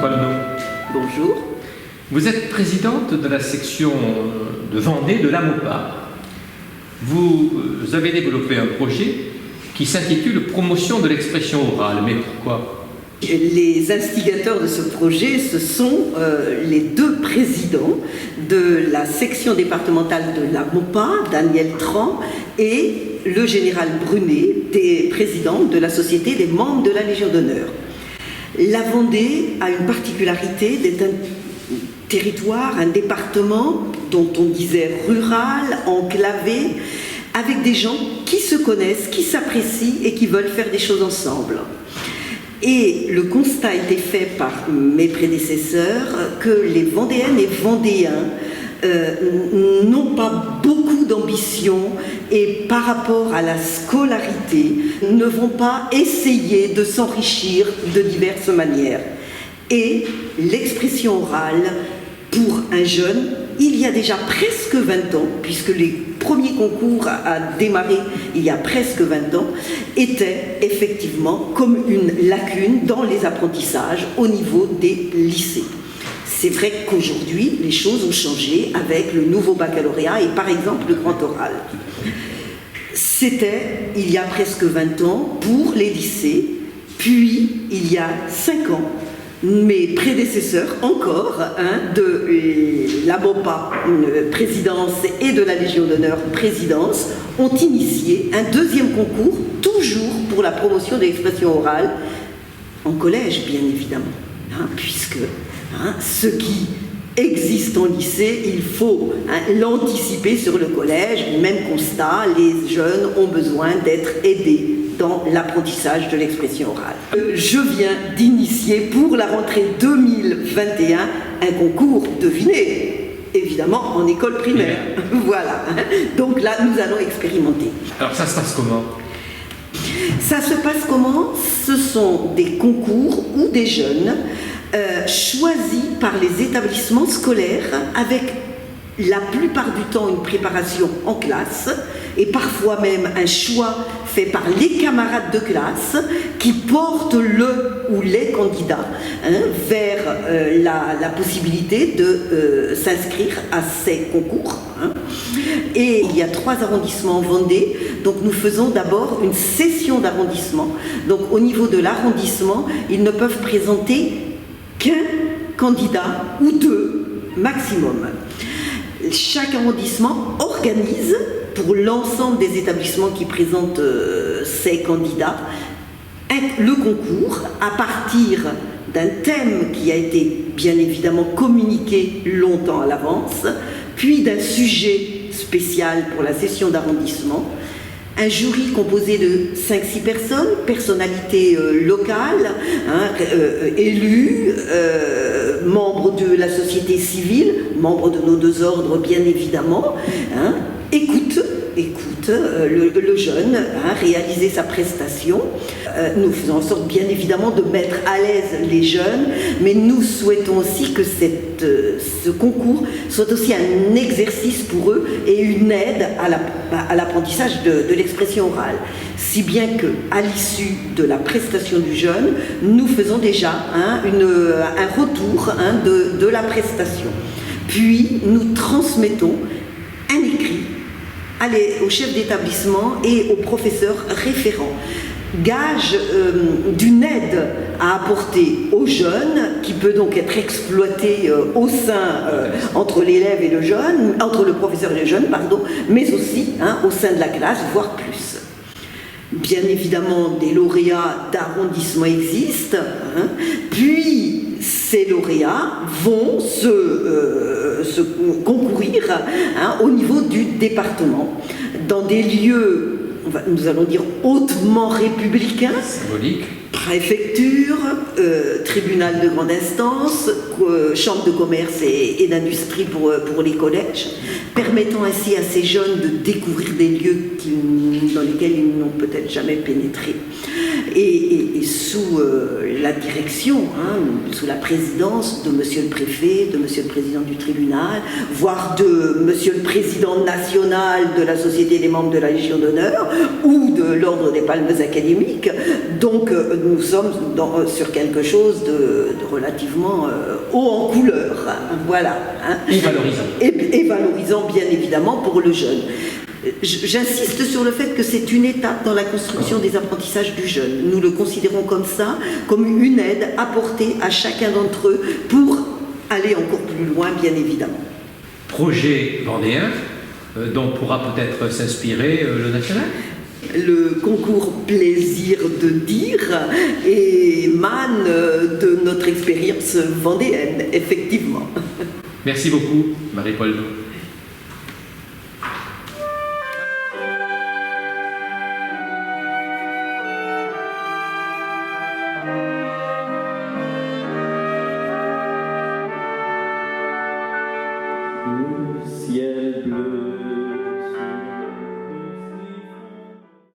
Coileau. Bonjour. Vous êtes présidente de la section de Vendée de l'AMOPA. Vous avez développé un projet qui s'intitule Promotion de l'expression orale. Mais pourquoi ? Les instigateurs de ce projet, ce sont les deux présidents de la section départementale de l'AMOPA, Daniel Tran, et le général Brunet, des présidents de la Société des membres de la Légion d'honneur. La Vendée a une particularité d'être un territoire, un département dont on disait rural, enclavé, avec des gens qui se connaissent, qui s'apprécient et qui veulent faire des choses ensemble. Et le constat a été fait par mes prédécesseurs que les Vendéennes et Vendéens n'ont pas beaucoup d'ambition et par rapport à la scolarité ne vont pas essayer de s'enrichir de diverses manières. Et l'expression orale, pour un jeune, il y a déjà presque 20 ans, puisque les premiers concours à démarrer il y a presque 20 ans, étaient effectivement comme une lacune dans les apprentissages au niveau des lycées. C'est vrai qu'aujourd'hui, les choses ont changé avec le nouveau baccalauréat et par exemple le grand oral. C'était il y a presque 20 ans pour les lycées, puis il y a 5 ans, mes prédécesseurs encore, de l'AMOPA présidence et de la Légion d'honneur présidence, ont initié un deuxième concours, toujours pour la promotion de l'expression orale, en collège bien évidemment, puisque ce qui existe en lycée, il faut l'anticiper sur le collège. Même constat, les jeunes ont besoin d'être aidés dans l'apprentissage de l'expression orale. Je viens d'initier pour la rentrée 2021 un concours, devinez, évidemment en école primaire. Voilà, donc là nous allons expérimenter. Alors ça se passe comment ? Ça se passe comment ? Ce sont des concours où des jeunes choisis par les établissements scolaires avec la plupart du temps une préparation en classe et parfois même un choix fait par les camarades de classe qui portent le ou les candidats vers la possibilité de s'inscrire à ces concours. Et il y a 3 arrondissements en Vendée, donc nous faisons d'abord une session d'arrondissement. Donc au niveau de l'arrondissement, ils ne peuvent présenter qu'un candidat ou 2 maximum. Chaque arrondissement organise pour l'ensemble des établissements qui présentent ces candidats le concours à partir d'un thème qui a été bien évidemment communiqué longtemps à l'avance, puis d'un sujet spécial pour la session d'arrondissement, un jury composé de 5-6 personnes, personnalités locales, élus, membres de la société civile, membres de nos 2 ordres bien évidemment, écoute le jeune réaliser sa prestation. Nous faisons en sorte bien évidemment de mettre à l'aise les jeunes, mais nous souhaitons aussi que ce concours soit aussi un exercice pour eux et une aide à l'apprentissage de l'expression orale. Si bien qu'à l'issue de la prestation du jeune, nous faisons déjà un retour de la prestation. Puis nous transmettons un écrit au chef d'établissement et au professeur référent. Gage d'une aide à apporter aux jeunes, qui peut donc être exploitée au sein, entre l'élève et le jeune, entre le professeur et le jeune, pardon, mais aussi au sein de la classe, voire plus. Bien évidemment, des lauréats d'arrondissement existent, puis ces lauréats vont se concourir au niveau du département, dans des lieux, nous allons dire, hautement républicains, symbolique. Préfecture, tribunal de grande instance, chambre de commerce et d'industrie pour les collèges, permettant ainsi à ces jeunes de découvrir des lieux dans lesquels ils n'ont peut-être jamais pénétré. Et sous la direction, sous la présidence de monsieur le préfet, de monsieur le président du tribunal, voire de monsieur le président national de la Société des membres de la Légion d'honneur ou de l'ordre des Palmes académiques, Donc nous sommes sur quelque chose de relativement haut en couleur, voilà. Hein. Et valorisant. Et valorisant bien évidemment pour le jeune. J'insiste sur le fait que c'est une étape dans la construction des apprentissages du jeune. Nous le considérons comme ça, comme une aide apportée à chacun d'entre eux pour aller encore plus loin, bien évidemment. Projet vendéen dont pourra peut-être s'inspirer le national. Le concours Plaisir de dire émane de notre expérience vendéenne, effectivement. Merci beaucoup, Marie-Paul. Le ciel bleu.